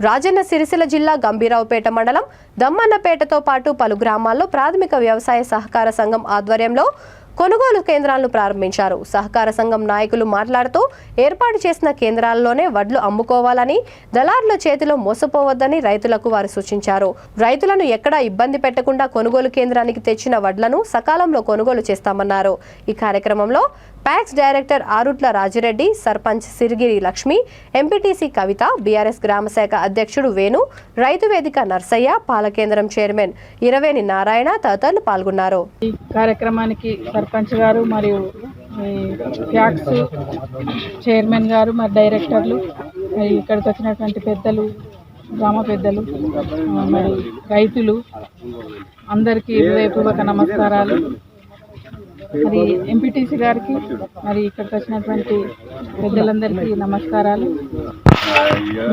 రాజన్న సిరిసిల్ల జిల్లా గంభీరావుపేట మండలం దమ్మన్నపేటతో పాటు పలు గ్రామాల్లో ప్రాథమిక వ్యవసాయ సహకార సంఘం ఆధ్వర్యంలో కొనుగోలు కేంద్రాలను ప్రారంభించారు. సహకార సంఘం నాయకులు మాట్లాడుతూ ఏర్పాటు చేసిన కేంద్రాల్లోనే వడ్లు అమ్ముకోవాలని, దళారుల చేతిలో మోసపోవద్దని రైతులకు వారు సూచించారు. రైతులను ఎక్కడా ఇబ్బంది పెట్టకుండా కొనుగోలు కేంద్రానికి తెచ్చిన వడ్లను సకాలంలో కొనుగోలు చేస్తామన్నారు. ఈ కార్యక్రమంలో PACS director Arutla Rajireddy, sarpanch Sirigiri Lakshmi, MPTC Kavitha, BRS గ్రామశాఖ అధ్యక్షుడు వేణు, రైతు వేదిక నర్సయ్య, పాలకేంద్రం చైర్మన్ ఇరవేని నారాయణ తదితరులు పాల్గొన్నారు. ఈ కార్యక్రమానికి సర్పంచ్ గారు మరియు ప్యాక్స్ చైర్మన్ గారు మరి డైరెక్టర్లు, ఇక్కడికి వచ్చినటువంటి పెద్దలు, గ్రామ పెద్దలు, మరి రైతులు అందరికీ హృదయపూర్వక నమస్కారాలు. మరి ఎంపీటీసీ గారికి, మరి ఇక్కడికి వచ్చినటువంటి పెద్దలందరికీ నమస్కారాలు.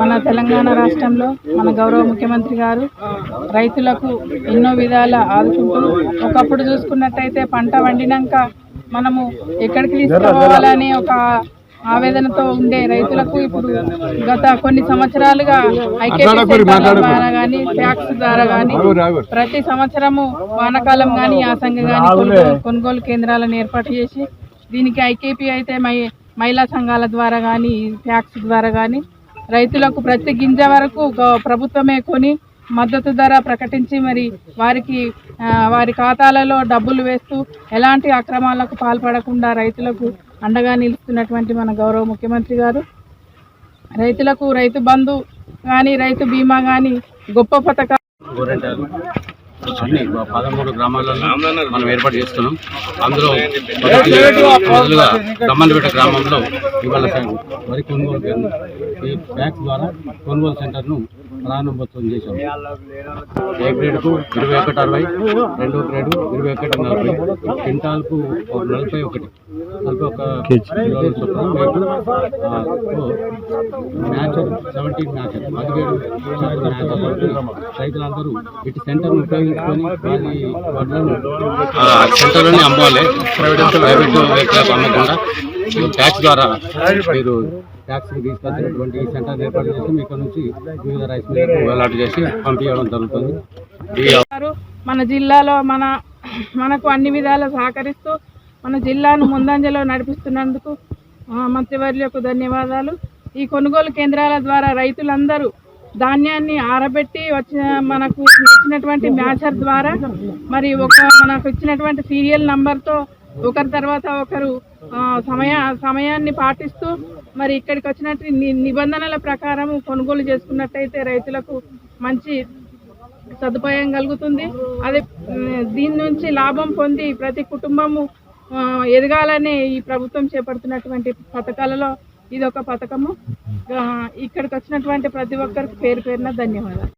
మన తెలంగాణ రాష్ట్రంలో మన గౌరవ ముఖ్యమంత్రి గారు రైతులకు ఎన్నో విధాల ఆదుకుంటూ, ఒకప్పుడు చూసుకున్నట్టయితే పంట వండినాక మనము ఎక్కడికి తీసుకుపోవాలని ఒక ఆవేదనతో ఉండే రైతులకు ఇప్పుడు గత కొన్ని సంవత్సరాలుగా ఐకేపీ ద్వారా కానీ, ప్యాక్స్ ద్వారా కానీ ప్రతి సంవత్సరము వానాకాలం కానీ, యాసంగి కానీ కొనుగోలు కేంద్రాలను ఏర్పాటు చేసి, దీనికి ఐకేపీ అయితే మహిళా సంఘాల ద్వారా కానీ, ప్యాక్స్ ద్వారా కానీ రైతులకు ప్రతి గింజ వరకు ప్రభుత్వమే కొని మద్దతు ధర ప్రకటించి మరి వారి ఖాతాలలో డబ్బులు వేస్తూ ఎలాంటి అక్రమాలకు పాల్పడకుండా రైతులకు అండగా నిలుస్తున్నటువంటి మన గౌరవ ముఖ్యమంత్రి గారు రైతులకు రైతు బంధు కానీ, రైతు బీమా కానీ గొప్ప పథకాలు 13 గ్రామాలలో మనం ఏర్పాటు చేస్తున్నాం. అందులో మొదలుగా దమ్మన్నపేట గ్రామంలో ఇవాళ వరి కొనుగోలు ఈ ప్యాక్స్ ద్వారా కొనుగోలు సెంటర్ను ప్రారంభోత్సవం చేశాం. ఏ గ్రేడ్కు 2160, రెండో గ్రేడు 2140, క్వింటాల్కు 41 కిలోల చొప్పున మ్యాచర్ 17 మ్యాచర్ 17 రైతులందరూ ఇటు సెంటర్ను ఉపయోగించుకొని వారి వడ్లను సెంటర్లోనే అమ్మాలి. ప్రైవేట్ వెహికల్స్ అమ్మకుండా ట్యాక్స్ ద్వారా మీరు ట్యాక్స్కి తీసుకొచ్చినటువంటి ఈ సెంటర్ ఏర్పాటు చేసి మీకు నుంచి వివిధ రైస్ మిల్లులకు అలాట్ చేసి పంపించడం జరుగుతుంది. మన జిల్లాలో మనకు అన్ని విధాలా సహకరిస్తూ మన జిల్లాను ముందంజలో నడిపిస్తున్నందుకు మంత్రివర్యులకు ధన్యవాదాలు. ఈ కొనుగోలు కేంద్రాల ద్వారా రైతులందరూ ధాన్యాన్ని ఆరబెట్టి మనకు ఇచ్చినటువంటి మ్యాచర్ ద్వారా మరి మనకు ఇచ్చినటువంటి సీరియల్ నంబర్తో ఒకరి తర్వాత ఒకరు సమయాన్ని పాటిస్తూ మరి ఇక్కడికి వచ్చినట్టు నిబంధనల ప్రకారం కొనుగోలు చేసుకున్నట్టయితే రైతులకు మంచి సదుపాయం కలుగుతుంది. అదే దీని నుంచి లాభం పొంది ప్రతి కుటుంబము ఎదగాలనే ఈ ప్రభుత్వం చేపడుతున్నటువంటి పథకాలలో ఇదొక పథకము. ఇక్కడికి వచ్చినటువంటి ప్రతి ఒక్కరికి పేరు పేరున ధన్యవాదాలు.